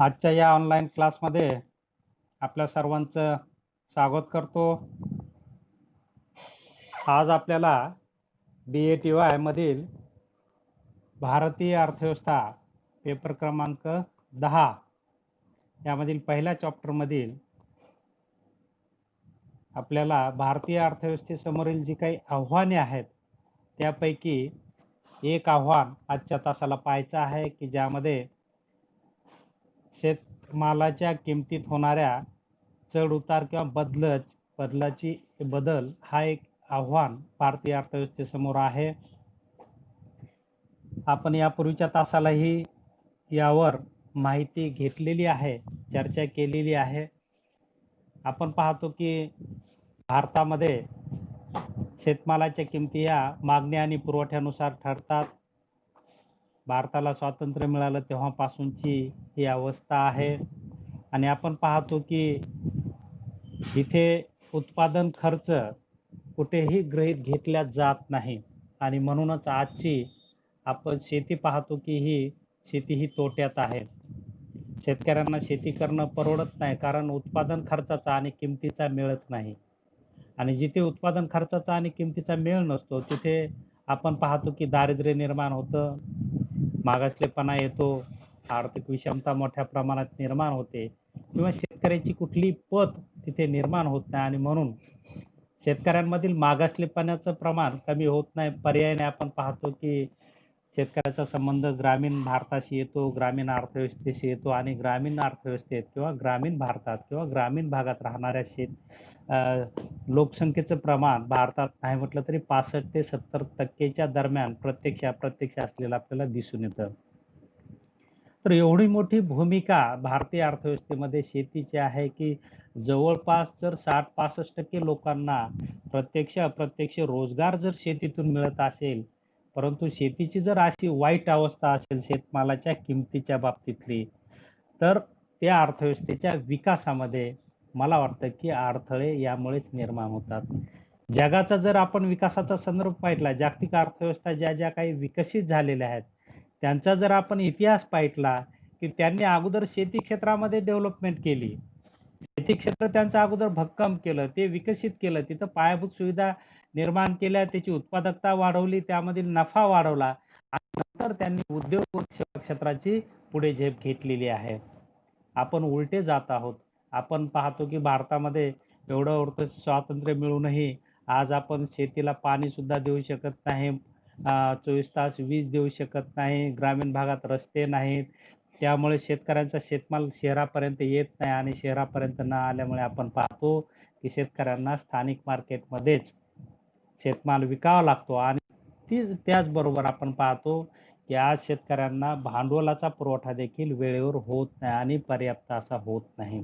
आजच्या या ऑनलाईन क्लासमध्ये आपल्या सर्वांचं स्वागत करतो. आज आपल्याला BATY मधील भारतीय अर्थव्यवस्था पेपर क्रमांक 10 यामधील पहिल्या चॅप्टरमधील आपल्याला भारतीय अर्थव्यवस्थेसमोरील जी काही आव्हाने आहेत त्यापैकी एक आव्हान आजच्या तासाला पाहायचं आहे की ज्यामध्ये शेतमालाच्या किमतीत होणाऱ्या चढ उतार किंवा बदल हा एक आव्हान भारतीय अर्थव्यवस्थेसमोर आहे. आपण यापूर्वीच्या तासालाही यावर माहिती घेतलेली आहे, चर्चा केलेली आहे. आपण पाहतो की भारतामध्ये शेतमालाच्या किमती या मागणी आणि पुरवठ्यानुसार ठरतात. भारताला स्वातंत्र्य मिळालं तेव्हापासूनची ही अवस्था आहे आणि आपण पाहतो की इथे उत्पादन खर्च कुठेही गृहीत घेतला जात नाही आणि म्हणूनच आजची आपण शेती पाहतो की शेती ही तोट्यात आहे. शेतकऱ्यांना शेती करणं परवडत नाही कारण उत्पादन खर्चाचा आणि किमतीचा मेळच नाही आणि जिथे उत्पादन खर्चाचा आणि किमतीचा मेळ नसतो तिथे आपण पाहतो की दारिद्र्य निर्माण होतं, मागासलेपणा येतो, आर्थिक विषमता मोठ्या प्रमाणात निर्माण होते किंवा शेतकऱ्याची कुठली पत तिथे निर्माण होत नाही आणि म्हणून शेतकऱ्यांमधील मागासलेपणाचं प्रमाण कमी होत नाही. पर्यायाने आपण पाहतो की शेतकऱ्याचा संबंध ग्रामीण भारताशी येतो, ग्रामीण अर्थव्यवस्थेशी येतो आणि ग्रामीण अर्थव्यवस्थेत किंवा ग्रामीण भारतात किंवा ग्रामीण भागात राहणाऱ्या लोकसंख्येचं प्रमाण भारतात नाही म्हटलं तरी 65 ते 70% दरम्यान प्रत्यक्ष असलेलं आपल्याला दिसून येतं. तर एवढी मोठी भूमिका भारतीय अर्थव्यवस्थेमध्ये शेतीची आहे की जवळपास जर 60-65% लोकांना प्रत्यक्ष अप्रत्यक्ष रोजगार जर शेतीतून मिळत असेल, परंतु शेतीची जर अशी वाईट अवस्था असेल शेतमालाच्या किमतीच्या बाबतीतली, तर त्या अर्थव्यवस्थेच्या विकासामध्ये मला वाटतं की अडथळे यामुळेच निर्माण होतात. जगाचा जर आपण विकासाचा संदर्भ पाहिला, जागतिक अर्थव्यवस्था ज्या ज्या काही विकसित झालेल्या आहेत त्यांचा जर आपण इतिहास पाहिला की त्यांनी अगोदर शेती क्षेत्रामध्ये डेव्हलपमेंट केली, शेती क्षेत्र त्यांचं अगोदर भक्कम केलं, ते विकसित केलं, तिथं पायाभूत सुविधा निर्माण केल्या, त्याची उत्पादकता वाढवली, त्यामधील नफा वाढवला आणि नंतर त्यांनी उद्योग सेवा क्षेत्राची पुढे झेप घेतलेली आहे. आपण उलटे जात आहोत. आपण पाहतो की भारतामध्ये एवढं स्वातंत्र्य मिळूनही आज आपण शेतीला पाणी सुद्धा देऊ शकत नाही, 24 तास वीज देऊ शकत नाही, ग्रामीण भागात रस्ते नाहीत, त्यामुळे शेतकऱ्यांचा शेतमाल शहरापर्यंत येत नाही आणि शहरापर्यंत न आल्यामुळे आपण पाहतो की शेतकऱ्यांना स्थानिक मार्केटमध्येच शेतमाल विकावा लागतो आणि त्याचबरोबर आपण पाहतो की आज शेतकऱ्यांना भांडवलाचा पुरवठा देखील वेळेवर होत नाही आणि पर्याप्त असा होत नाही.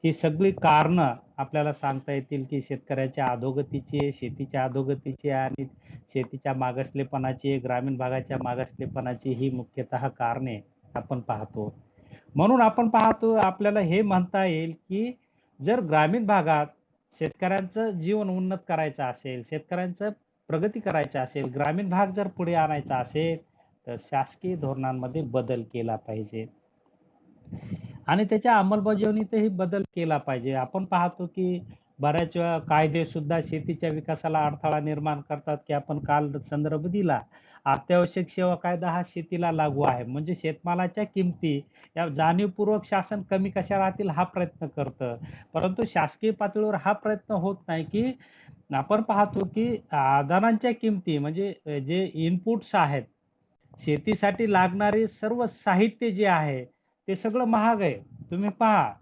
ही सगळी कारणं आपल्याला सांगता येतील की शेतकऱ्याच्या अधोगतीची, शेतीच्या अधोगतीची आणि शेतीच्या मागासलेपणाची, ग्रामीण भागाच्या मागासलेपणाची ही मुख्यतः कारणे आपण पाहतो. म्हणून आपण पाहतो आपल्याला हे म्हणता येईल की जर ग्रामीण भागात शेतकऱ्यांचं जीवन उन्नत करायचं असेल, शेतकऱ्यांचं प्रगती करायची असेल, ग्रामीण भाग जर पुढे आणायचा असेल तर शासकीय धोरणांमध्ये बदल केला पाहिजे आणि त्याच्या अंमलबजावणीतही बदल केला पाहिजे. आपण पाहतो की बऱ्याच वेळा कायदे सुद्धा शेतीच्या विकासाला अडथळा निर्माण करतात की आपण काल संदर्भ दिला, अत्यावश्यक सेवा कायदा हा शेतीला लागू आहे. म्हणजे शेतमालाच्या किमती या जाणीवपूर्वक शासन कमी कशा राहतील हा प्रयत्न करतं, परंतु शासकीय पातळीवर हा प्रयत्न होत नाही की आपण पाहतो की आदानांच्या किमती म्हणजे जे इनपुट्स आहेत, शेतीसाठी लागणारे सर्व साहित्य जे आहे ते सगळं महाग आहे. तुम्ही पहा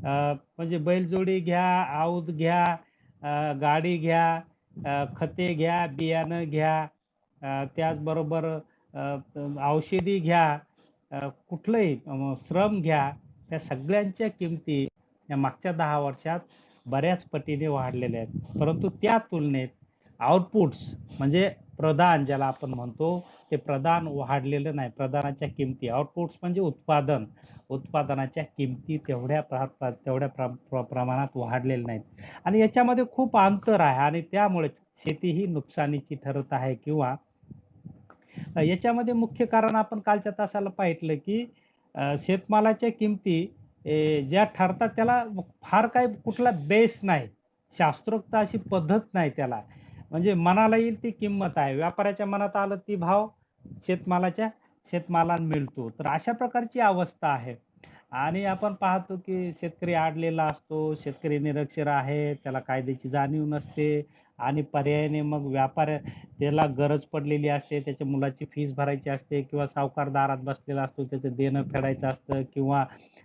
म्हणजे बैलजोडी घ्या, आऊत घ्या, गाडी घ्या, खते घ्या, बियाणं घ्या, त्याचबरोबर औषधी घ्या, कुठलंही श्रम घ्या, त्या सगळ्यांच्या किमती या मागच्या 10 वर्षात बऱ्याच पटीने वाढलेल्या आहेत. परंतु त्या तुलनेत आउटपुट्स म्हणजे प्रदान ज्याला आपण म्हणतो ते प्रदान वाढलेलं नाही. प्रदानाच्या किमती, आउटपुट्स म्हणजे उत्पादनाच्या किमती तेवढ्या प्रमाणात वाढलेल्या नाहीत आणि याच्यामध्ये खूप अंतर आहे आणि त्यामुळेच शेती ही नुकसानीची ठरत आहे किंवा याच्यामध्ये मुख्य कारण आपण कालच्या तासाला पाहिलं की शेतमालाच्या किमती ज्या ठरतात त्याला फार काही कुठला बेस नाही. शास्त्रोक्त अशी पद्धत नाही त्याला. म्हणजे मनाला येईल ती किंमत आहे. व्यापाऱ्याच्या मनात आलं ती भाव शेतमालाच्या शेतमालाला मिळतो. तर अशा प्रकारची अवस्था आहे. आणि आपण पाहतो की शेतकरी अडलेला असतो, शेतकरी निरक्षर आहे, त्याला कायद्याची जाणीव नसते आणि पर्यायाने मग त्याला गरज पडलेली असते, त्याच्या मुलाची फीस भरायची असते किंवा सावकार दारात बसलेला असतो, त्याचं देणं फेडायचं असतं किंवा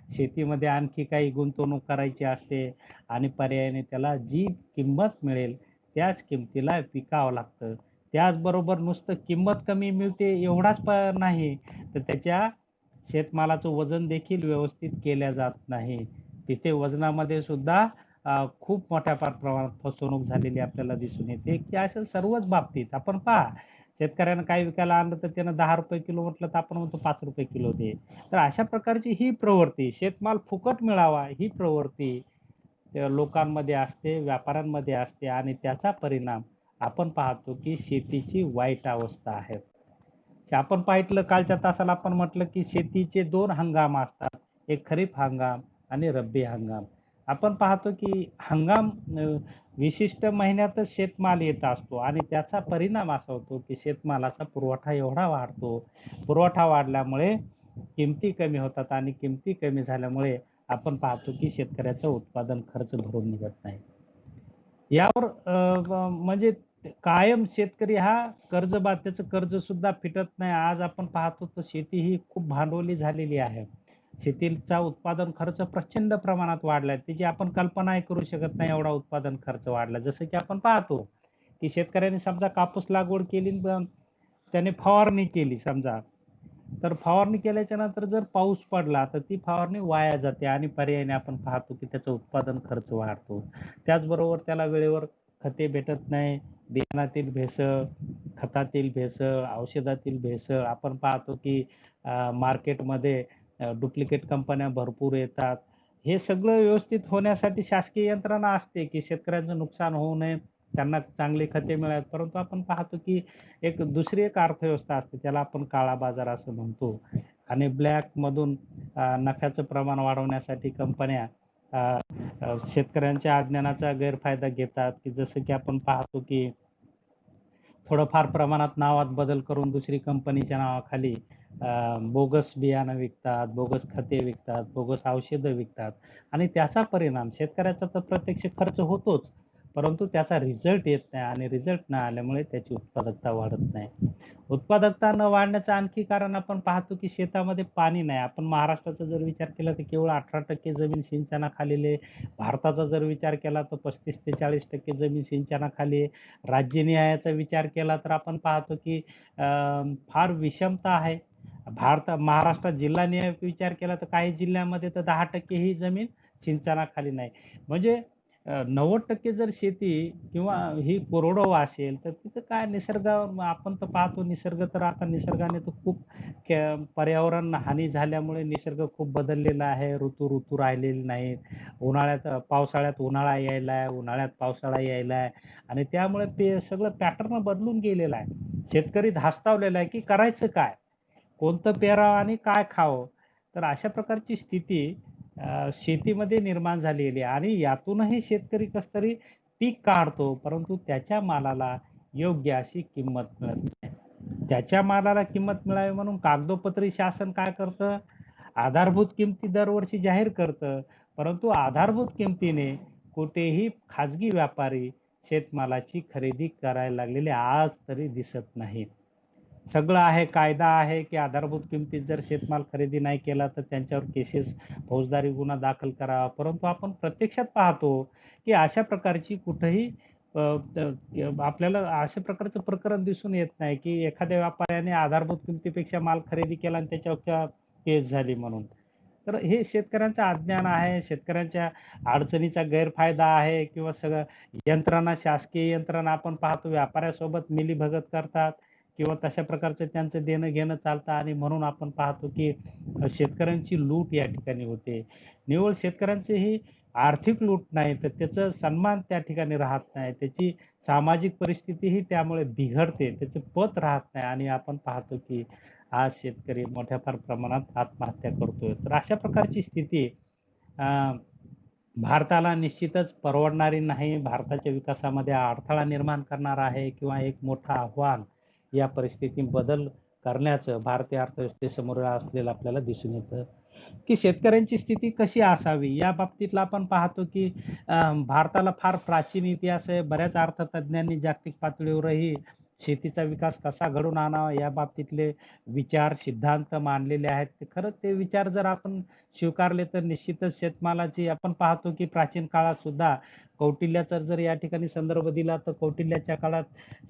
शेतीमध्ये आणखी काही गुंतवणूक करायची असते आणि पर्यायाने त्याला जी किंमत मिळेल त्याच किमतीला विकावं लागतं. त्याचबरोबर नुसतं किंमत कमी मिळते एवढाच नाही, तर त्याच्या शेतमालाचं वजन देखील व्यवस्थित केल्या जात नाही. तिथे वजनामध्ये सुद्धा खूप मोठ्या प्रमाणात फसवणूक झालेली आपल्याला दिसून येते, की अशा सर्वच बाबतीत आपण पहा, शेतकऱ्यानं काही विकायला आणलं तर त्यानं ₹10 किलो म्हटलं तर आपण म्हणतो ₹5 किलो दे. तर अशा प्रकारची ही प्रवृत्ती, शेतमाल फुकट मिळावा ही प्रवृत्ती लोकांमध्ये असते, व्यापाऱ्यांमध्ये असते आणि त्याचा परिणाम आपण पाहतो, की शेतीची वाईट अवस्था आहे. आपण पाहितलं कालच्या तासाला आपण म्हटलं, की शेतीचे 2 हंगाम असतात. एक खरीप हंगाम आणि रब्बी हंगाम. आपण पाहतो, की विशिष्ट महिन्यातच शेतमाल येत असतो आणि त्याचा परिणाम असा होतो, की शेतमालाचा पुरवठा एवढा वाढतो. पुरवठा वाढल्यामुळे किमती कमी होतात आणि किमती कमी झाल्यामुळे आपण पाहतो, की शेतकऱ्याचं उत्पादन खर्च भरून निघत नाही. यावर म्हणजे कायम शेतकरी हा त्याचं कर्ज सुद्धा फिटत नाही. आज आपण पाहतो तर शेती ही खूप भांडवली झालेली आहे. शेतीचा उत्पादन खर्च प्रचंड प्रमाणात वाढलाय. त्याची आपण कल्पनाही करू शकत नाही एवढा उत्पादन खर्च वाढला. जसं की आपण पाहतो, की शेतकऱ्यांनी समजा कापूस लागवड केली त्याने फवारणी केली समजा, तर फवारणी केल्याच्या नंतर जर पाऊस पडला तर ती फवारणी वाया जाते आणि पर्यायाने आपण पाहतो की त्याचं उत्पादन खर्च वाढतो. त्याचबरोबर त्याला वेळेवर खते भेटत नाही, बियाणातील भेसळ, खतातील भेसळ, औषधातील भेसळ. आपण पाहतो की मार्केटमध्ये डुप्लिकेट कंपन्या भरपूर येतात. हे सगळं व्यवस्थित होण्यासाठी शासकीय यंत्रणा असते की शेतकऱ्यांचं नुकसान होऊ नये, त्यांना चांगली खते मिळावीत. परंतु आपण पाहतो की दुसरी एक अर्थव्यवस्था असते, त्याला आपण काळा बाजार असं म्हणतो आणि ब्लॅकमधून नफ्याचं प्रमाण वाढवण्यासाठी कंपन्या शेतकऱ्यांच्या अज्ञानाचा गैरफायदा घेतात, की जसं की आपण पाहतो की थोडंफार प्रमाणात नावात बदल करून दुसरी कंपनीच्या नावाखाली बोगस बियाणं विकतात, बोगस खते विकतात, बोगस औषधं विकतात आणि त्याचा परिणाम शेतकऱ्याचा तर प्रत्यक्ष खर्च होतोच, परंतु त्याचा रिझल्ट येत नाही आणि रिझल्ट न आल्यामुळे त्याची उत्पादकता वाढत नाही. उत्पादकता न वाढण्याचं आणखी कारण आपण पाहतो की शेतामध्ये पाणी नाही. आपण महाराष्ट्राचा जर विचार केला तर केवळ 18% जमीन सिंचनाखाली आहे. भारताचा जर विचार केला तर 35 ते 40% जमीन सिंचनाखाली आहे. राज्यनिहायाचा विचार केला तर आपण पाहतो की फार विषमता आहे. महाराष्ट्रात जिल्हानिहाय विचार केला तर काही जिल्ह्यामध्ये तर 10% ही जमीन सिंचनाखाली नाही. म्हणजे 90% जर शेती किंवा ही कोरडवाहू असेल तर तिथं काय आपण तर पाहतो निसर्ग तर आता निसर्गाने तर खूप पर्यावरण हानी झाल्यामुळे निसर्ग खूप बदललेला आहे. ऋतू राहिलेले नाहीत. पावसाळ्यात उन्हाळा यायलाय, उन्हाळ्यात पावसाळा यायलाय आणि त्यामुळे ते सगळं पॅटर्न बदलून गेलेलं आहे. शेतकरी धास्तावलेला आहे की करायचं काय? कोणतं पेरावं आणि काय खावं? तर अशा प्रकारची स्थिती शेतीमध्ये निर्माण झालेली आहे आणि यातूनही शेतकरी कसं तरी पीक काढतो, परंतु त्याच्या मालाला योग्य अशी किंमत मिळत नाही. त्याच्या मालाला किंमत मिळावी म्हणून कागदोपत्री शासन काय करतं? आधारभूत किमती दरवर्षी जाहीर करतं, परंतु आधारभूत किमतीने कुठेही खाजगी व्यापारी शेतमालाची खरेदी करायला लागलेले आज तरी दिसत नाहीत. सगळं आहे, कायदा आहे, की आधारभूत किमतीत जर शेतमाल खरेदी नाही केला तर त्यांच्यावर फौजदारी गुन्हा दाखल करावा. परंतु आपण प्रत्यक्षात पाहतो, की अशा प्रकारची कुठेही आपल्याला अशा प्रकारचं प्रकरण दिसून येत नाही, की एखाद्या व्यापाऱ्याने आधारभूत किमतीपेक्षा माल खरेदी केला आणि त्याच्यावर केस झाली म्हणून. तर हे शेतकऱ्यांचं अज्ञान आहे, शेतकऱ्यांच्या अडचणीचा गैरफायदा आहे किंवा शासकीय यंत्रणा आपण पाहतो व्यापाऱ्यासोबत मिलीभगत करतात किंवा तशा प्रकारचं त्यांचं देणं घेणं चालतं आणि म्हणून आपण पाहतो की शेतकऱ्यांची लूट या ठिकाणी होते. निव्वळ शेतकऱ्यांची ही आर्थिक लूट नाही तर त्याचा सन्मान त्या ठिकाणी राहत नाही. त्याची सामाजिक परिस्थितीही त्यामुळे बिघडते. त्याचं पत राहत नाही आणि आपण पाहतो की आज शेतकरी मोठ्या फार प्रमाणात आत्महत्या करतोय. तर अशा प्रकारची स्थिती अं, भारताला निश्चितच परवडणारी नाही. भारताच्या विकासामध्ये अडथळा निर्माण करणार आहे किंवा एक मोठं आव्हान या परिस्थितीत बदल करण्याचं भारतीय अर्थव्यवस्थेसमोर असलेलं आपल्याला दिसून येतं. की शेतकऱ्यांची स्थिती कशी असावी या बाबतीतला आपण पाहतो की भारताला फार प्राचीन इतिहास आहे. बऱ्याच अर्थतज्ञांनी जागतिक पातळीवरही शेतीचा विकास कसा घडवून आणावा या बाबतीतले विचार, सिद्धांत मांडलेले आहेत. ते खरंच ते विचार जर आपण स्वीकारले तर निश्चितच शेतमालाची आपण पाहतो की प्राचीन काळात सुद्धा कौटिल्याचा जर या ठिकाणी संदर्भ दिला तर कौटिल्याच्या काळात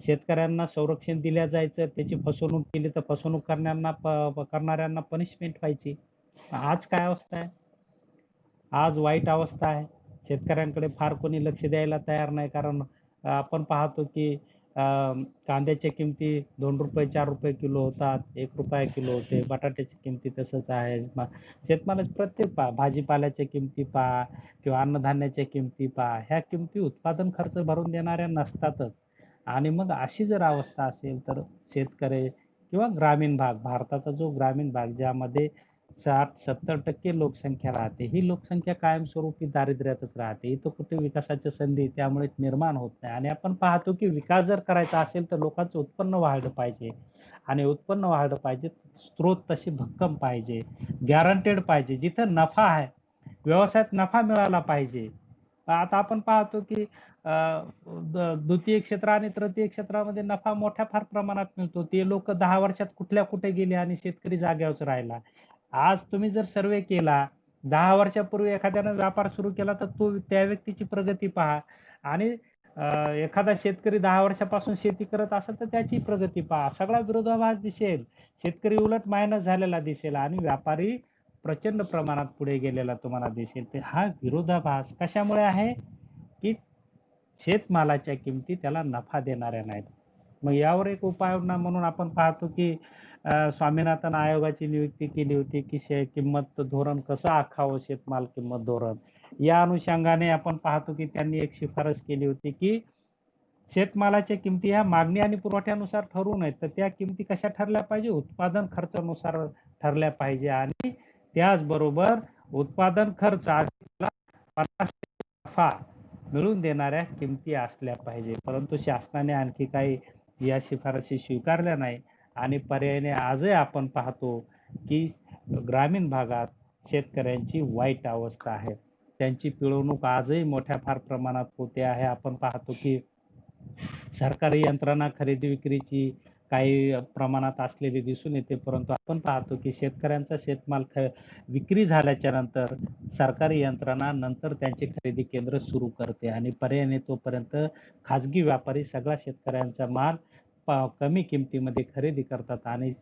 शेतकऱ्यांना संरक्षण दिलं जायचं. त्याची फसवणूक केली तर फसवणूक करणाऱ्यांना पनिशमेंट व्हायची. आज काय अवस्था आहे? आज वाईट अवस्था आहे. शेतकऱ्यांकडे फार कोणी लक्ष द्यायला तयार नाही. कारण आपण पाहतो की कांद्याच्या किमती ₹2 ₹4 किलो होतात, ₹1 किलो होते. बटाट्याची किमती तसंच आहे. शेतमालाच्या प्रत्येक भाजीपाल्याच्या किमती पहा किंवा अन्नधान्याच्या किमती पहा. ह्या किमती उत्पादन खर्च भरून देणाऱ्या नसतातच. आणि मग अशी जर अवस्था असेल तर शेतकरी किंवा ग्रामीण भाग, भारताचा जो ग्रामीण भाग ज्यामध्ये 60-70% लोकसंख्या राहते. ही लोकसंख्या कायमस्वरूपी दारिद्र्यातच राहते. इथं कुठे विकासाच्या संधी त्यामुळे निर्माण होत नाही. आणि आपण पाहतो की विकास जर करायचा असेल तर लोकांचं उत्पन्न वाढलं पाहिजे. आणि उत्पन्न वाढलं पाहिजे, स्त्रोत तशी भक्कम पाहिजे, गॅरंटेड पाहिजे. जिथं नफा आहे, व्यवसायात नफा मिळाला पाहिजे. आता आपण पाहतो की द्वितीय क्षेत्र आणि तृतीय क्षेत्रामध्ये नफा मोठ्या फार प्रमाणात मिळतो. ते लोक 10 वर्षात कुठल्या कुठे गेले आणि शेतकरी जागेवरच राहिला. आज तुम्ही जर सर्वे केला, 10 वर्षापूर्वी एखाद्यानं व्यापार सुरू केला तर तो त्या व्यक्तीची प्रगती पहा आणि एखादा शेतकरी 10 वर्षापासून शेती करत असेल तर त्याची प्रगती पहा. सगळा विरोधाभास दिसेल. शेतकरी उलट मायनस झालेला दिसेल आणि व्यापारी प्रचंड प्रमाणात पुढे गेलेला तुम्हाला दिसेल. तर हा विरोधाभास कशामुळे आहे? की शेतमालाच्या किमती त्याला नफा देणाऱ्या नाहीत. मग यावर एक उपाययोजना म्हणून आपण पाहतो की स्वामीनाथन आयोगाची नियुक्ती केली होती की किंमत धोरण कसं आखावं, शेतमाल किंमत धोरण. या अनुषंगाने आपण पाहतो की त्यांनी एक शिफारस केली होती की शेतमालाच्या किमती ह्या मागणी आणि पुरवठ्यानुसार ठरवू नयेत. तर त्या किमती कशा ठरल्या पाहिजे? उत्पादन खर्चानुसार ठरल्या पाहिजे आणि त्याचबरोबर उत्पादन खर्च आणि 50% नफा मिळवून देणाऱ्या किमती असल्या पाहिजे. परंतु शासनाने आणखी काही या शिफारसी स्वीकारल्या नाही आणि पर्यायाने आजही आपण पाहतो की ग्रामीण भागात शेतकऱ्यांची वाईट अवस्था आहे. त्यांची पिळवणूक आजही मोठ्या फार प्रमाणात होते आहे. आपण पाहतो की सरकारी यंत्रणा खरेदी विक्रीची काही प्रमाणात असलेली दिसून येते. परंतु आपण पाहतो की शेतकऱ्यांचा शेतमाल विक्री झाल्याच्या नंतर सरकारी यंत्रणा नंतर त्यांची खरेदी केंद्र सुरू करते आणि पर्यायाने तोपर्यंत खाजगी व्यापारी सगळा शेतकऱ्यांचा माल कमी किमतीमध्ये खरेदी करतात आणि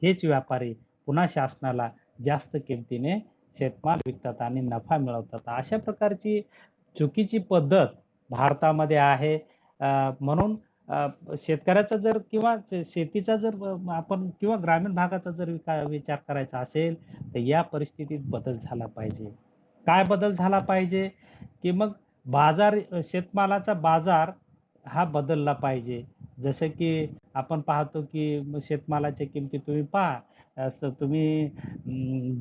हेच व्यापारी पुन्हा शासनाला जास्त किमतीने शेतमाल विकतात आणि नफा मिळवतात. अशा प्रकारची चुकीची पद्धत भारतामध्ये आहे. म्हणून शेतकऱ्याचा जर किंवा शेतीचा जर आपण किंवा ग्रामीण भागाचा जर विचार करायचा असेल तर या परिस्थितीत बदल झाला पाहिजे. काय बदल झाला पाहिजे? की मग बाजार, शेतमालाचा बाजार हा बदलला पाहिजे. जसं की आपण पाहतो की शेतमालाच्या किमती तुम्ही पहा, असं तुम्ही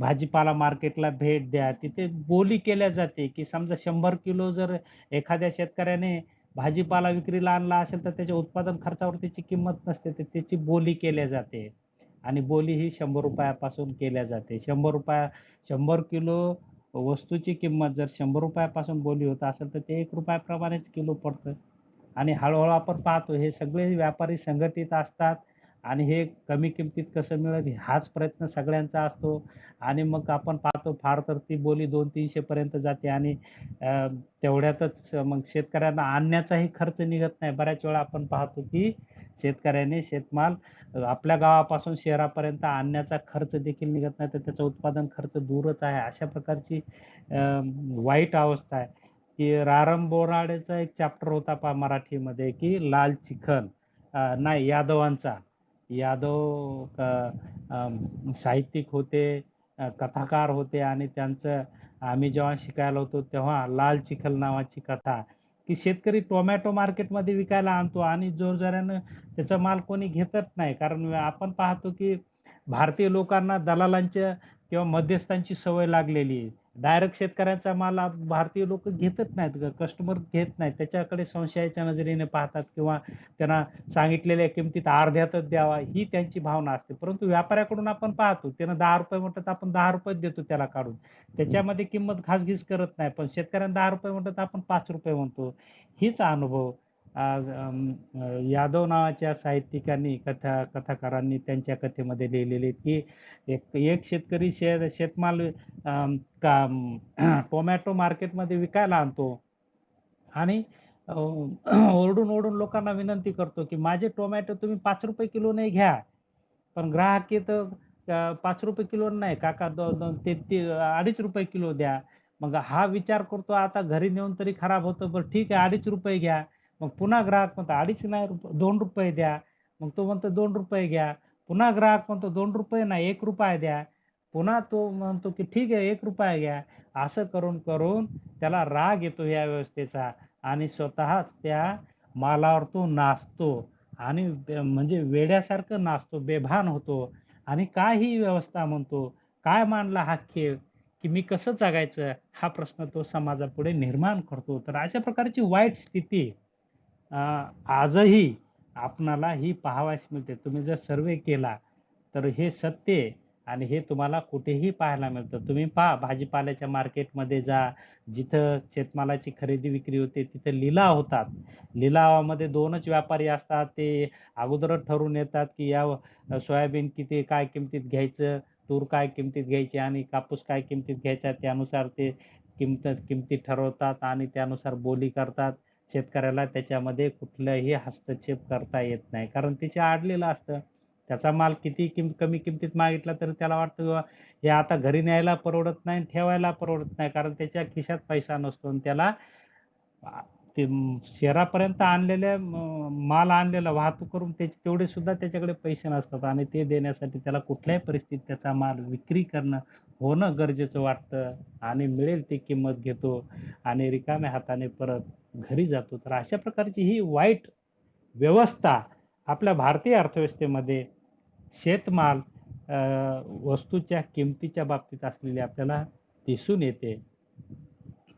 भाजीपाला मार्केटला भेट द्या. तिथे बोली केल्या जाते की समजा 100 किलो जर एखाद्या शेतकऱ्याने भाजीपाला विक्रीला आणला असेल तर त्याच्या उत्पादन खर्चावर त्याची किंमत नसते. तर त्याची बोली केल्या जाते आणि बोली ही ₹100 पासून केल्या जाते. ₹100 किलो वस्तूची किंमत जर ₹100 पासून बोली होत असेल तर ते ₹1 प्रमाणेच किलो पडतं. आणि हळू-हळू आपण पाहतो हे सगळे व्यापारी संघटित असतात आणि हे कमी किमतीत कसं मिळेल हाच प्रयत्न सगळ्यांचा असतो. आणि मग आपण पाहतो फार तर ती बोली 200-300 पर्यंत जाते आणि तेवढ्यातच मग शेतकऱ्यांना आणण्याचाही खर्च निघत नाही. बऱ्याच वेळा आपण पाहतो की शेतकऱ्याने शेतमाल आपल्या गावापासून शहरापर्यंत आणण्याचा खर्च देखील निघत नाही, तर त्याचा उत्पादन खर्च दूरच आहे. अशा प्रकारची वाईट अवस्था आहे. की रारम बोराडेचा एक चॅप्टर होता पहा मराठीमध्ये की लाल चिखल, नाही यादवांचा. यादव साहित्यिक होते, कथाकार होते आणि त्यांचं आम्ही जेव्हा शिकायला होतो तेव्हा लाल चिखल नावाची कथा, की शेतकरी टोमॅटो मार्केटमध्ये विकायला आणतो आणि जोरजोरानं त्याचा माल कोणी घेतच नाही. कारण आपण पाहतो की भारतीय लोकांना दलालांच्या किंवा मध्यस्थांची सवय लागलेली आहे. डायरेक्ट शेतकऱ्यांचा माल भारतीय लोक घेतच नाहीत, कस्टमर घेत नाहीत. त्याच्याकडे संशयाच्या नजरेने पाहतात किंवा त्यांना सांगितलेल्या किमतीत अर्ध्यातच द्यावा ही त्यांची भावना असते. परंतु व्यापाऱ्याकडून आपण पाहतो त्यानं ₹10 म्हणतात, आपण ₹10 देतो त्याला काढून. त्याच्यामध्ये किंमत घासघीस करत नाही. पण शेतकऱ्यांना ₹10 म्हणतात, आपण ₹5 म्हणतो. हीच अनुभव यादव नावाच्या साहित्यिकांनी, कथाकारांनी त्यांच्या कथेमध्ये लिहिलेले, की एक एक शेतकरी शेतमाल टोमॅटो मार्केटमध्ये विकायला आणतो आणि ओरडून ओरडून लोकांना विनंती करतो, की माझे टोमॅटो तुम्ही ₹5 किलोने घ्या. पण ग्राहक तर ₹5 किलो नाही काका, ते ₹2.5 किलो द्या. मग हा विचार करतो, आता घरी नेऊन तरी खराब होतं, बरं ठीक आहे ₹2.5 घ्या. मग पुन्हा ग्राहक म्हणतो 2.5 नाही, ₹2 द्या. मग तो म्हणतो ₹2 घ्या. पुन्हा ग्राहक म्हणतो ₹2 नाही, ₹1 द्या. पुन्हा तो म्हणतो, की ठीक आहे ₹1 घ्या. असं करून करून त्याला राग येतो या व्यवस्थेचा आणि स्वतःच त्या मालावर तो नाचतो आणि म्हणजे वेड्यासारखं नाचतो, बेभान होतो आणि काय ही व्यवस्था म्हणतो, काय मांडला हा खेळ, की मी कसं जगायचं? हा प्रश्न तो समाजापुढे निर्माण करतो. तर अशा प्रकारची वाईट स्थिती अ, आजही आपणाला ही पाहावयास मिळते. तुम्ही जर सर्व्हे केला, तर हे सत्य आहे आणि हे तुम्हाला कुठेही पाहायला मिळतं. तुम्ही पहा भाजीपाल्याच्या मार्केटमध्ये जा, जिथं शेतमालाची खरेदी विक्री होते, तिथं लिलाव होतात. लिलावामध्ये 2च व्यापारी असतात. ते अगोदरच ठरवून येतात, की या सोयाबीन किती काय किमतीत घ्यायचं, तूर काय किमतीत घ्यायची आणि कापूस काय किमतीत घ्यायचा. त्यानुसार ते किमती ठरवतात आणि त्यानुसार बोली करतात. शेतकऱ्याला त्याच्यामध्ये कुठलाही हस्तक्षेप करता येत नाही. कारण त्याचे अडलेलं असतं. त्याचा माल किती कमी किमतीत मागितला तर त्याला वाटतं बाबा हे आता घरी न्यायला परवडत नाही, ठेवायला परवडत नाही. कारण त्याच्या खिशात पैसा नसतो आणि त्याला ते शहरापर्यंत आणलेल्या माल आणलेला वाहतूक करून त्याचे तेवढे सुद्धा त्याच्याकडे पैसे नसतात आणि ते देण्यासाठी त्याला कुठल्याही परिस्थितीत त्याचा माल विक्री होणं गरजेचं वाटतं आणि मिळेल ती किंमत घेतो आणि रिकाम्या हाताने परत घरी जातो. तर अशा प्रकारची ही वाईट व्यवस्था आपल्या भारतीय अर्थव्यवस्थेमध्ये शेतमाल वस्तूच्या किमतीच्या बाबतीत असलेली आपल्याला दिसून येते.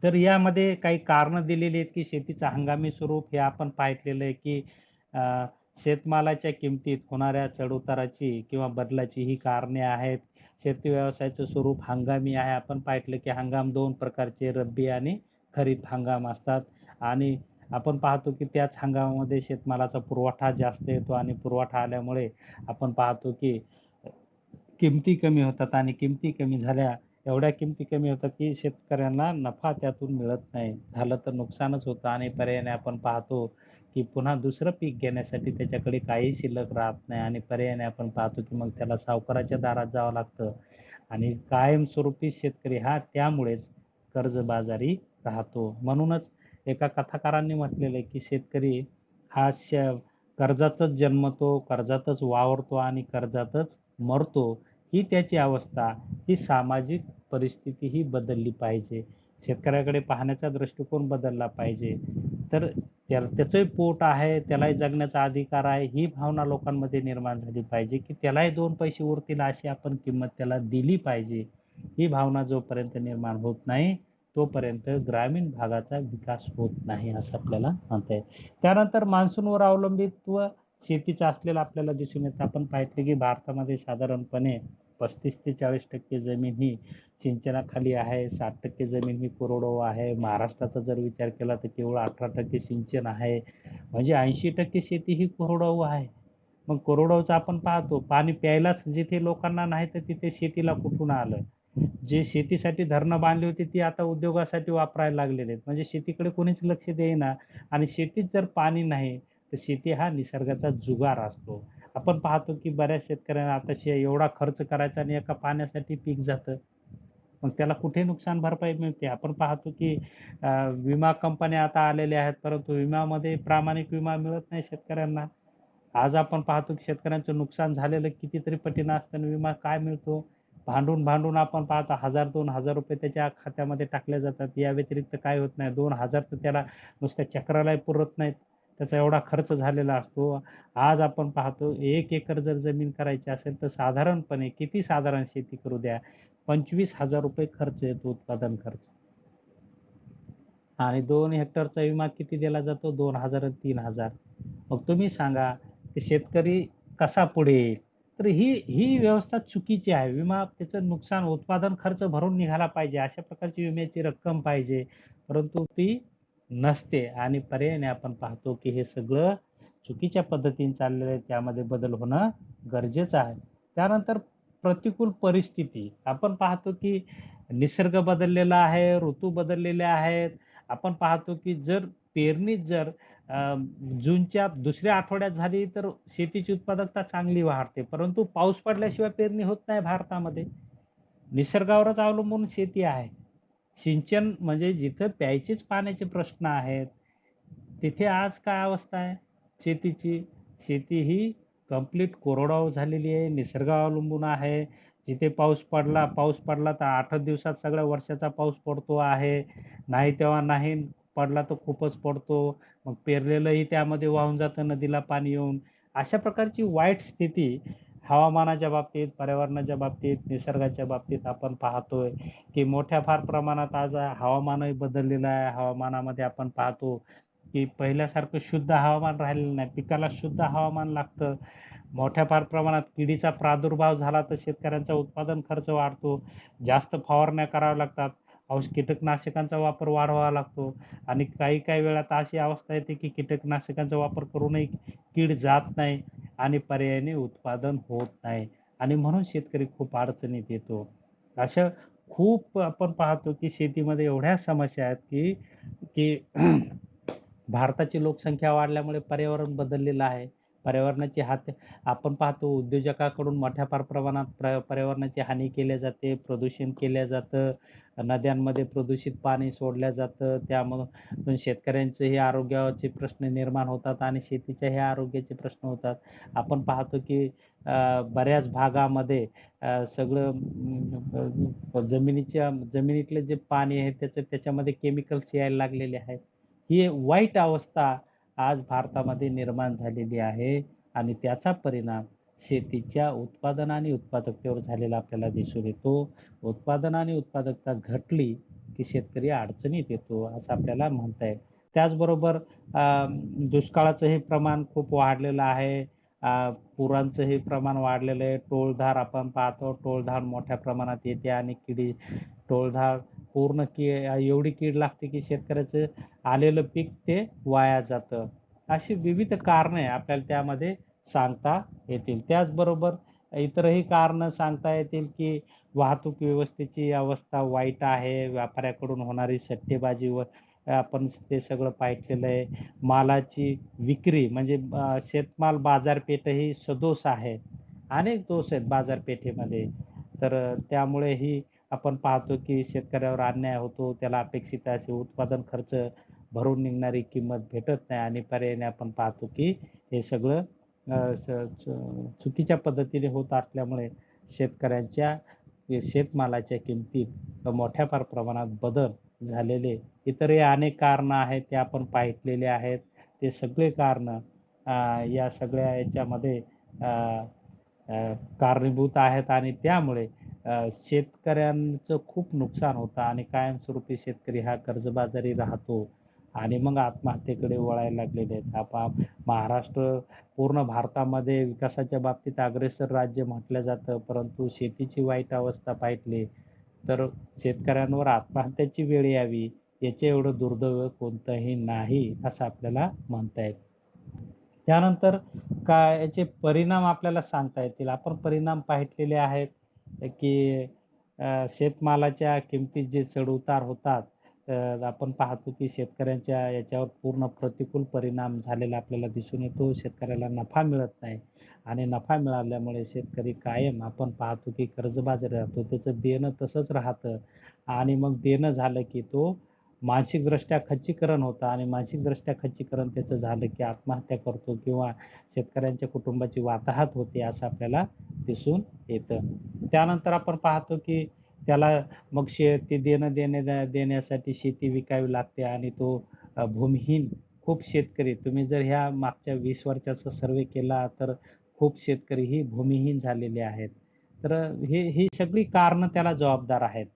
तर यामध्ये काही कारणं दिलेली आहेत, की शेतीचं हंगामी स्वरूप हे आपण पाहिलेलं आहे, की अ, शेतमालाच्या किमतीत होणाऱ्या चढ-उताराची किंवा बदलाची ही कारणे आहेत. शेती व्यवसायाचं स्वरूप हंगामी आहे. आपण पाहिलं, की हंगाम 2 प्रकारचे रब्बी आणि खरीप हंगाम असतात आणि आपण पाहतो, की त्याच हंगामामध्ये शेतमालाचा पुरवठा जास्त येतो आणि पुरवठा आल्यामुळे आपण पाहतो, की किमती कमी होतात आणि किमती कमी झाल्या, एवढ्या किमती कमी होतात, की शेतकऱ्यांना नफा त्यातून मिळत नाही. झालं तर नुकसानच होतं आणि पर्यायाने आपण पाहतो, की पुन्हा दुसरं पीक घेण्यासाठी त्याच्याकडे काही शिल्लक राहत नाही आणि पर्यायाने आपण पाहतो, की मग त्याला सावकाराच्या दारात जावं लागतं आणि कायमस्वरूपी शेतकरी हा त्यामुळेच कर्जबाजारी राहतो. म्हणूनच एका कथाकारांनी म्हटलेलं आहे, की शेतकरी हा कर्जातच जन्मतो, कर्जातच वावरतो आणि कर्जातच मरतो. ही त्याची अवस्था, ही सामाजिक परिस्थिती ही बदलली पाहिजे. शेतकऱ्याकडे पाहण्याचा दृष्टिकोन बदलला पाहिजे. तर त्याचंही पोट आहे, त्यालाही जगण्याचा अधिकार आहे, ही भावना लोकांमध्ये निर्माण झाली पाहिजे, की त्यालाही 2 पैसे उरतील अशी आपण किंमत त्याला दिली पाहिजे. ही भावना जोपर्यंत निर्माण होत नाही, तोपर्यंत ग्रामीण भागाचा विकास होत नाही असं आपल्याला म्हणता येईल. त्यानंतर मान्सूनवर अवलंबित्व शेतीचं असलेलं आपल्याला दिसून येतं. आपण पाहिलं की भारतामध्ये साधारणपणे 35 ते 40% जमीन ही सिंचनाखाली आहे. 60% जमीन ही कोरडवाहू आहे. महाराष्ट्राचा जर विचार केला तर केवळ 18% सिंचन आहे. म्हणजे 80% शेती ही कोरडवाहू आहे. मग कोरडवाहूचं आपण पाहतो पाणी प्यायलाच जिथे लोकांना नाही तर तिथे शेतीला कुठून आलं? जे शेतीसाठी धरणं बांधली होती ती आता उद्योगासाठी वापरायला लागलेले आहेत. म्हणजे शेतीकडे कोणीच लक्ष देईना आणि शेतीत जर पाणी नाही तर शेती हा निसर्गाचा जुगार असतो. आपण पाहतो की बऱ्याच शेतकऱ्यांना आता एवढा खर्च करायचा आणि एका पाण्यासाठी पीक जातं. मग त्याला कुठे नुकसान भरपाई मिळते? आपण पाहतो की विमा कंपन्या आता आलेल्या आहेत, परंतु विम्यामध्ये प्रामाणिक विमा मिळत नाही शेतकऱ्यांना. आज आपण पाहतो की शेतकऱ्यांचं नुकसान झालेलं कितीतरी पटीनं असताना विमा काय मिळतो? भांडून आपण पाहतो 1000-2000 रुपये त्याच्या खात्यामध्ये टाकले जातात. या व्यतिरिक्त काय होत नाही. 2000 तर त्याला नुसत्या चक्रालाही पुरत नाहीत. त्याचा एवढा खर्च झालेला असतो. आज आपण पाहतो 1 एकर जर जमीन करायची असेल तर साधारणपणे किती साधारण शेती करू द्या, ₹25,000 खर्च येतो उत्पादन खर्च. आणि 2 हेक्टरचा विमा किती दिला जातो? 2,000 आणि 3,000. मग तुम्ही सांगा, की शेतकरी कसा पुढे येईल? तर ही व्यवस्था चुकीची आहे. विमा त्याचं नुकसान उत्पादन खर्च भरून निघाला पाहिजे. अशा प्रकारची विम्याची रक्कम पाहिजे. परंतु ती नसते आणि पर्यायाने आपण पाहतो, की हे सगळं चुकीच्या पद्धतीने चाललेलं आहे. त्यामध्ये बदल होणं गरजेचं आहे. त्यानंतर प्रतिकूल परिस्थिती. आपण पाहतो, की निसर्ग बदललेला आहे, ऋतू बदललेले आहेत. आपण पाहतो, की जर पेरणी जर अ, जूनच्या दुसऱ्या आठवड्यात झाली तर शेतीची उत्पादकता चांगली वाढते. परंतु पाऊस पडल्याशिवाय पेरणी होत नाही भारतामध्ये. निसर्गावरच अवलंबून शेती आहे. सिंचन म्हणजे जिथं प्यायचेच पाण्याचे प्रश्न आहेत, तिथे आज काय अवस्था आहे शेतीची? शेती ही कंप्लीट कोरडवाहू झालेली आहे, निसर्गावर अवलंबून आहे. जिथे पाऊस पडला तर 8 दिवसात सगळ्या वर्षाचा पाऊस पडतो आहे. नाही तेव्हा नाही पडला तर खूपच पडतो. मग पेरलेलंही त्यामध्ये वाहून जातं नदीला पाणी येऊन. अशा प्रकारची वाईट स्थिती हवामानाच्या बाबतीत, पर्यावरणाच्या बाबतीत, निसर्गाच्या बाबतीत आपण पाहतोय, की मोठ्या फार प्रमाणात आज हवामानही बदललेलं आहे. हवामानामध्ये आपण पाहतो, की पहिल्यासारखं शुद्ध हवामान राहिलेलं नाही. पिकाला शुद्ध हवामान लागतं. मोठ्या फार प्रमाणात किडीचा प्रादुर्भाव झाला तर शेतकऱ्यांचा उत्पादन खर्च वाढतो. जास्त फवारण्या कराव्या लागतात. कीटकनाशकांचा वापर वाढवावा लागतो आणि काही-काही वेळा तर अशी अवस्था येते, की कीटकनाशकांचा वापर करूनही कीड जात नाही आणि पर्यायाने उत्पादन होत नाही आणि म्हणून शेतकरी खूप अडचणीत येतो. अशा खूप आपण पाहतो, की शेतीमध्ये एवढ्या समस्या आहेत, की भारताची लोकसंख्या वाढल्यामुळे पर्यावरण बदललेलं आहे. पर्यावरणाची आपण पाहतो उद्योजकाकडून मोठ्या फार प्रमाणात पर्यावरणाची हानी केल्या जाते, प्रदूषण केलं जातं, नद्यांमध्ये प्रदूषित पाणी सोडलं जातं. त्यामधून शेतकऱ्यांचेही आरोग्याचे प्रश्न निर्माण होतात आणि शेतीच्याही आरोग्याचे प्रश्न होतात. आपण पाहतो की बऱ्याच भागामध्ये सगळं जमिनीतलं जे पाणी आहे त्याच्यामध्ये केमिकल्स यायला लागलेले आहेत. ही वाईट अवस्था आज भारतामध्ये निर्माण झालेली आहे आणि त्याचा परिणाम शेतीच्या उत्पादन आणि उत्पादकतेवर झालेला आपल्याला दिसून येतो. उत्पादन आणि उत्पादकता घटली की शेतकरी अडचणीत येतो असं आपल्याला म्हणता येईल. त्याचबरोबर दुष्काळाचंही प्रमाण खूप वाढलेलं आहे. पुरांचंही प्रमाण वाढलेलं आहे. टोळधाड आपण पाहतो, टोळधाड मोठ्या प्रमाणात येते आणि टोळधाड पूर्ण एवढी कीड लागते की शेतकऱ्याचं आलेलं पीक ते वाया जातं. अशी विविध कारणे आपल्याला त्यामध्ये सांगता येतील. त्याचबरोबर इतरही कारणं सांगता येतील, की वाहतूक व्यवस्थेची अवस्था वाईट आहे. व्यापाऱ्याकडून होणारी सट्टेबाजीवर आपण ते सगळं पाहिलेलं आहे. मालाची विक्री म्हणजे शेतमाल बाजारपेठही सदोष आहे. अनेक दोष आहेत बाजारपेठेमध्ये. तर त्यामुळेही आपण पाहतो, की शेतकऱ्यावर अन्याय होतो. त्याला अपेक्षित असे उत्पादन खर्च भरून निघणारी किंमत भेटत नाही आणि पर्यायाने आपण पाहतो, की हे सगळं अ, स च चुकीच्या पद्धतीने होत असल्यामुळे शेतकऱ्यांच्या शेतमालाच्या किमतीत मोठ्या फार प्रमाणात बदल झालेले. इतरही अनेक कारणं आहेत, ते आपण पाहिलेले आहेत. ते सगळे कारणं या सगळ्या याच्यामध्ये अ, अ, कारणीभूत आहेत आणि त्यामुळे शेतकऱ्यांचं खूप नुकसान होतं आणि कायमस्वरूपी शेतकरी हा कर्जबाजारी राहतो आणि मग आत्महत्येकडे वळायला लागलेले आहेत. महाराष्ट्र पूर्ण भारतामध्ये विकासाच्या बाबतीत अग्रेसर राज्य म्हटलं जातं, परंतु शेतीची वाईट अवस्था पाहिली तर शेतकऱ्यांवर आत्महत्याची वेळ यावी याच्या एवढं दुर्दैव कोणतंही नाही असं आपल्याला म्हणता येईल. त्यानंतर काय याचे परिणाम आपल्याला सांगता येतील. आपण परिणाम पाहिलेले आहेत, की शेतमालाच्या किमतीत जे चढ-उतार होतात. आपण पाहतो की शेतकऱ्यांच्या याच्यावर पूर्ण प्रतिकूल परिणाम झालेला आपल्याला दिसून येतो. शेतकऱ्याला नफा मिळत नाही आणि नफा मिळाल्यामुळे शेतकरी कायम आपण पाहतो की कर्जबाजारी राहतो. त्याचं देणं तसंच राहतं आणि मग देणं झालं की तो मानसिकदृष्ट्या खच्चीकरण होतं आणि मानसिकदृष्ट्या खच्चीकरण त्याचं झालं की आत्महत्या करतो किंवा शेतकऱ्यांच्या कुटुंबाची वाताहत होते असं आपल्याला दिसून येतं. त्यानंतर आपण पाहतो की त्याला मग ते देण्यासाठी शेती विकावी लागते आणि तो भूमिहीन खूप शेतकरी, तुम्ही जर ह्या मागच्या 20 वर्षाचा सर्व्हे केला तर खूप शेतकरी ही भूमिहीन झालेले आहेत. तर ही सगळी कारणं त्याला जबाबदार आहेत,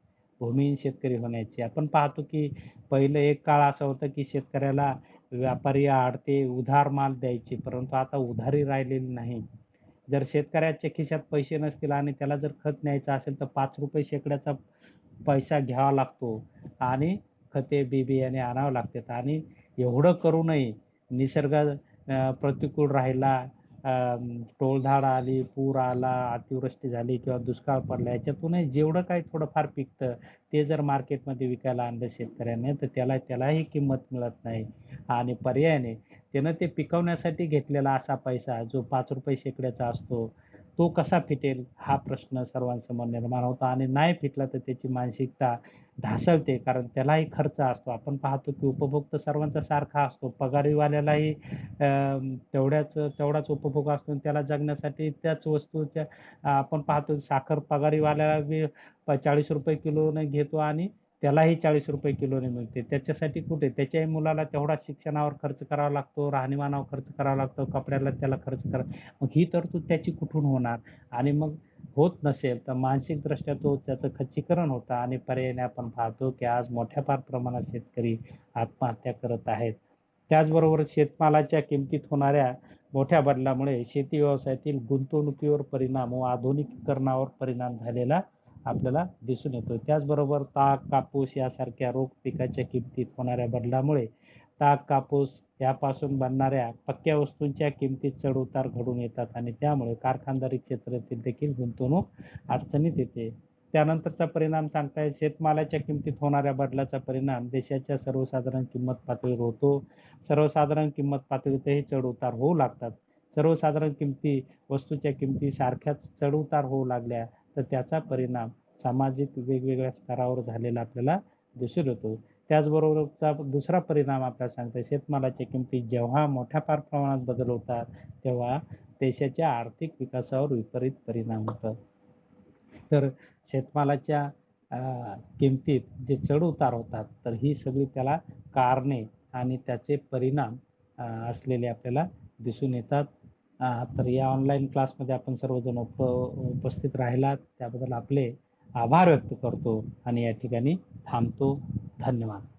भूमिहीन शेतकरी होण्याची. आपण पाहतो की पहिलं एक काळ असा होता की शेतकऱ्याला व्यापारी, आडते उधार माल द्यायचे, परंतु आता उधारी राहिलेली नाही. जर शेतकऱ्याच्या खिशात पैसे नसतील आणि त्याला जर खत न्यायचं असेल तर ₹5 शेकड्याचा पैसा घ्यावा लागतो आणि खते, बी-बियाणे आणावं लागतात आणि एवढं करूनही निसर्ग प्रतिकूल राहिला, टोळधाड आली, पूर आला, अतिवृष्टी झाली किंवा दुष्काळ पडला, याच्यातूनही जेवढं काही थोडंफार पिकतं, ते जर मार्केटमध्ये विकायला आणलं शेतकऱ्याने, तर त्यालाही किंमत मिळत नाही आणि पर्यायाने त्यानं ते पिकवण्यासाठी घेतलेला असा पैसा जो ₹5 शेकड्याचा असतो, तो कसा फिटेल हा प्रश्न सर्वांसमोर निर्माण होतो आणि नाही फिटला तर त्याची मानसिकता ढासळते. कारण त्यालाही खर्च असतो. आपण पाहतो की उपभोग तर सर्वांचा सारखा असतो. पगारीवाल्यालाही तेवढाच उपभोग असतो आणि त्याला जगण्यासाठी त्याच वस्तूच्या आपण पाहतो साखर पगारीवाल्याला बी ₹40 किलोने घेतो आणि त्यालाही ₹40 किलोने मिळते. त्याच्यासाठी कुठे त्याच्याही मुलाला तेवढाच शिक्षणावर खर्च करावा लागतो, राहणीमानावर खर्च करावा लागतो, कपड्याला त्याला खर्च मग ही तरतूद त्याची कुठून होणार? आणि मग होत नसेल तर मानसिकदृष्ट्या त्याचं खच्चीकरण होतं आणि पर्यायाने आपण पाहतो की आज मोठ्या फार प्रमाणात शेतकरी आत्महत्या करत आहेत. त्याचबरोबर शेतमालाच्या किमतीत होणाऱ्या मोठ्या बदलामुळे शेती व्यवसायातील गुंतवणुकीवर परिणाम व आधुनिकीकरणावर परिणाम झालेला आपल्याला दिसून येतो. त्याचबरोबर ताग, कापूस यासारख्या रोख पिकाच्या किमतीत होणाऱ्या बदलामुळे ताग, कापूस यापासून बनणाऱ्या पक्क्या वस्तूंच्या किमतीत चढ-उतार घडून येतात आणि त्यामुळे कारखानदारी क्षेत्रातील देखील गुंतवणूक अडचणीत येते. त्यानंतरचा परिणाम सांगता येईल शेतमालाच्या किमतीत होणाऱ्या बदलाचा परिणाम देशाच्या सर्वसाधारण किंमत पातळीवर होतो. सर्वसाधारण किंमत पातळीतही चढ-उतार होऊ लागतात. सर्वसाधारण किमती, वस्तूच्या किमती सारख्याच चढ-उतार होऊ लागल्या तर त्याचा परिणाम सामाजिक वेगवेगळ्या स्तरावर झालेला आपल्याला दिसून येतो. त्याचबरोबरचा दुसरा परिणाम आपल्याला सांगता येईल शेतमालाच्या किमतीत जेव्हा मोठ्या फार प्रमाणात बदल होतात, तेव्हा देशाच्या आर्थिक विकासावर विपरीत परिणाम होतात. तर शेतमालाच्या किमतीत जे चढ-उतार होतात, तर ही सगळी त्याला कारणे आणि त्याचे परिणाम असलेले आपल्याला दिसून येतात. तर या ऑनलाईन क्लासमध्ये आपण सर्वजण उपस्थित राहिलात त्याबद्दल आपले आभार व्यक्त करतो आणि या ठिकाणी थांबतो. धन्यवाद.